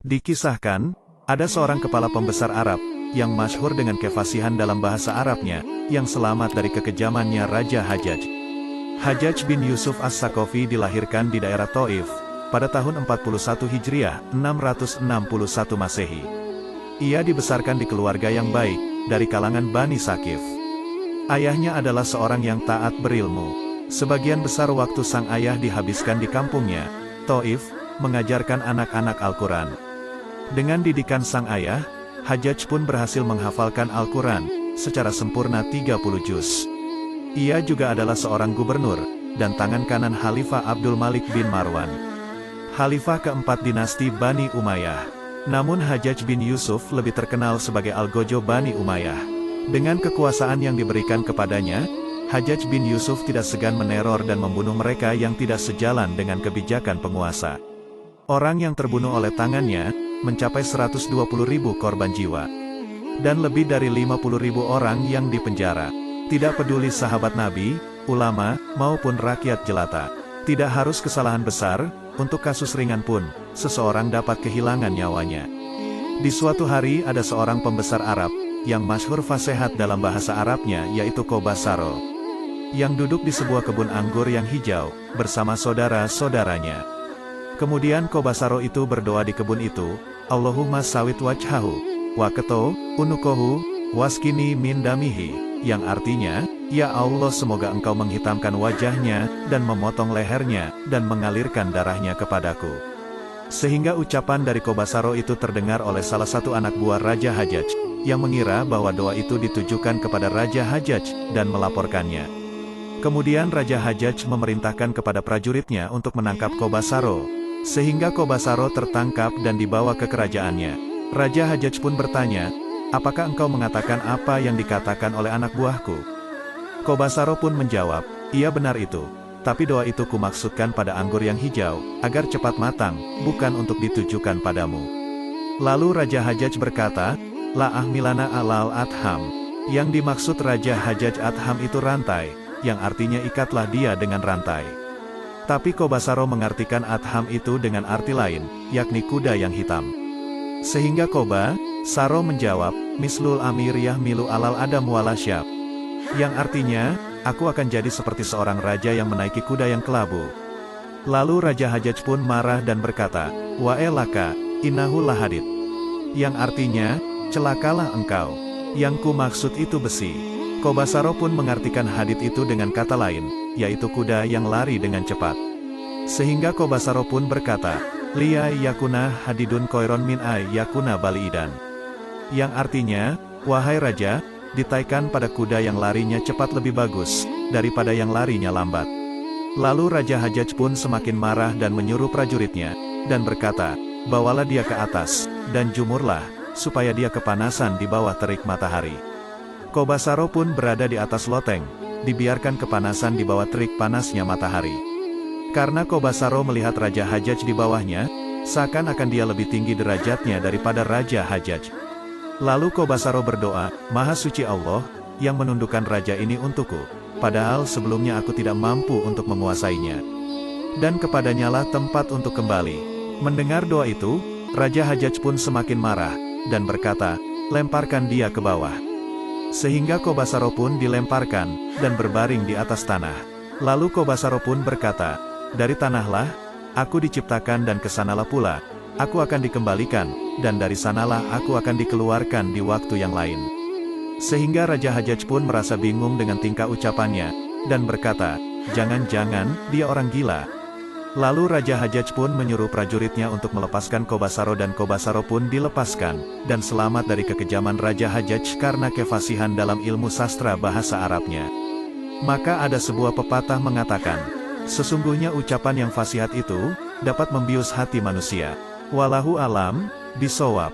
Dikisahkan, ada seorang kepala pembesar Arab, yang masyhur dengan kefasihan dalam bahasa Arabnya, yang selamat dari kekejamannya Raja Hajjaj. Hajjaj bin Yusuf As-Saqafi dilahirkan di daerah Thaif, pada tahun 41 Hijriah, 661 Masehi. Ia dibesarkan di keluarga yang baik, dari kalangan Bani Saqif. Ayahnya adalah seorang yang taat berilmu. Sebagian besar waktu sang ayah dihabiskan di kampungnya, Thaif, mengajarkan anak-anak Al-Quran. Dengan didikan sang ayah, Hajjaj pun berhasil menghafalkan Al-Quran, secara sempurna 30 juz. Ia juga adalah seorang gubernur, dan tangan kanan Khalifah Abdul Malik bin Marwan. Khalifah keempat dinasti Bani Umayyah. Namun Hajjaj bin Yusuf lebih terkenal sebagai Algojo Bani Umayyah. Dengan kekuasaan yang diberikan kepadanya, Hajjaj bin Yusuf tidak segan meneror dan membunuh mereka yang tidak sejalan dengan kebijakan penguasa. Orang yang terbunuh oleh tangannya, mencapai 120.000 korban jiwa. Dan lebih dari 50.000 orang yang dipenjara. Tidak peduli sahabat Nabi, ulama, maupun rakyat jelata. Tidak harus kesalahan besar, untuk kasus ringan pun, seseorang dapat kehilangan nyawanya. Di suatu hari ada seorang pembesar Arab, yang masyhur fasihat dalam bahasa Arabnya yaitu Qobasaro. Yang duduk di sebuah kebun anggur yang hijau, bersama saudara-saudaranya. Kemudian Qobasaro itu berdoa di kebun itu, Allahumma sawit wajhahu, wa keto, unukohu, waskini min damihi, yang artinya, ya Allah semoga engkau menghitamkan wajahnya, dan memotong lehernya, dan mengalirkan darahnya kepadaku. Sehingga ucapan dari Qobasaro itu terdengar oleh salah satu anak buah Raja Hajjaj, yang mengira bahwa doa itu ditujukan kepada Raja Hajjaj, dan melaporkannya. Kemudian Raja Hajjaj memerintahkan kepada prajuritnya untuk menangkap Qobasaro, sehingga Qobasaro tertangkap dan dibawa ke kerajaannya. Raja Hajjaj pun bertanya, apakah engkau mengatakan apa yang dikatakan oleh anak buahku? Qobasaro pun menjawab, iya benar itu, tapi doa itu kumaksudkan pada anggur yang hijau, agar cepat matang, bukan untuk ditujukan padamu. Lalu Raja Hajjaj berkata, la ahmilana alal adham. Yang dimaksud Raja Hajjaj adham itu rantai, yang artinya ikatlah dia dengan rantai. Tapi Qobasaro mengartikan adham itu dengan arti lain, yakni kuda yang hitam. Sehingga Qobasaro menjawab, mislul amir yahmilu alal adam walasyab. Yang artinya, aku akan jadi seperti seorang raja yang menaiki kuda yang kelabu. Lalu Raja Hajjaj pun marah dan berkata, wa'elaka, innahu lahadid. Yang artinya, celakalah engkau. Yang ku maksud itu besi. Qobasaro pun mengartikan hadid itu dengan kata lain, yaitu kuda yang lari dengan cepat. Sehingga Qobasaro pun berkata, liya yakuna hadidun koiron min ay yakuna baliidan. Yang artinya, wahai raja, ditaikan pada kuda yang larinya cepat lebih bagus, daripada yang larinya lambat. Lalu Raja Hajjaj pun semakin marah dan menyuruh prajuritnya, dan berkata, bawalah dia ke atas, dan jumurlah, supaya dia kepanasan di bawah terik matahari. Qobasaro pun berada di atas loteng, dibiarkan kepanasan di bawah terik panasnya matahari. Karena Qobasaro melihat Raja Hajjaj di bawahnya, seakan-akan dia lebih tinggi derajatnya daripada Raja Hajjaj. Lalu Qobasaro berdoa, Maha Suci Allah, yang menundukkan raja ini untukku, padahal sebelumnya aku tidak mampu untuk menguasainya. Dan kepadanyalah tempat untuk kembali. Mendengar doa itu, Raja Hajjaj pun semakin marah, dan berkata, lemparkan dia ke bawah. Sehingga Qobasaro pun dilemparkan, dan berbaring di atas tanah. Lalu Qobasaro pun berkata, dari tanahlah, aku diciptakan dan kesanalah pula, aku akan dikembalikan, dan dari sanalah aku akan dikeluarkan di waktu yang lain. Sehingga Raja Hajjaj pun merasa bingung dengan tingkah ucapannya, dan berkata, jangan-jangan, dia orang gila. Lalu Raja Hajjaj pun menyuruh prajuritnya untuk melepaskan Qobasaro dan Qobasaro pun dilepaskan, dan selamat dari kekejaman Raja Hajjaj karena kefasihan dalam ilmu sastra bahasa Arabnya. Maka ada sebuah pepatah mengatakan, sesungguhnya ucapan yang fasihat itu, dapat membius hati manusia. Wallahu alam, bisawab.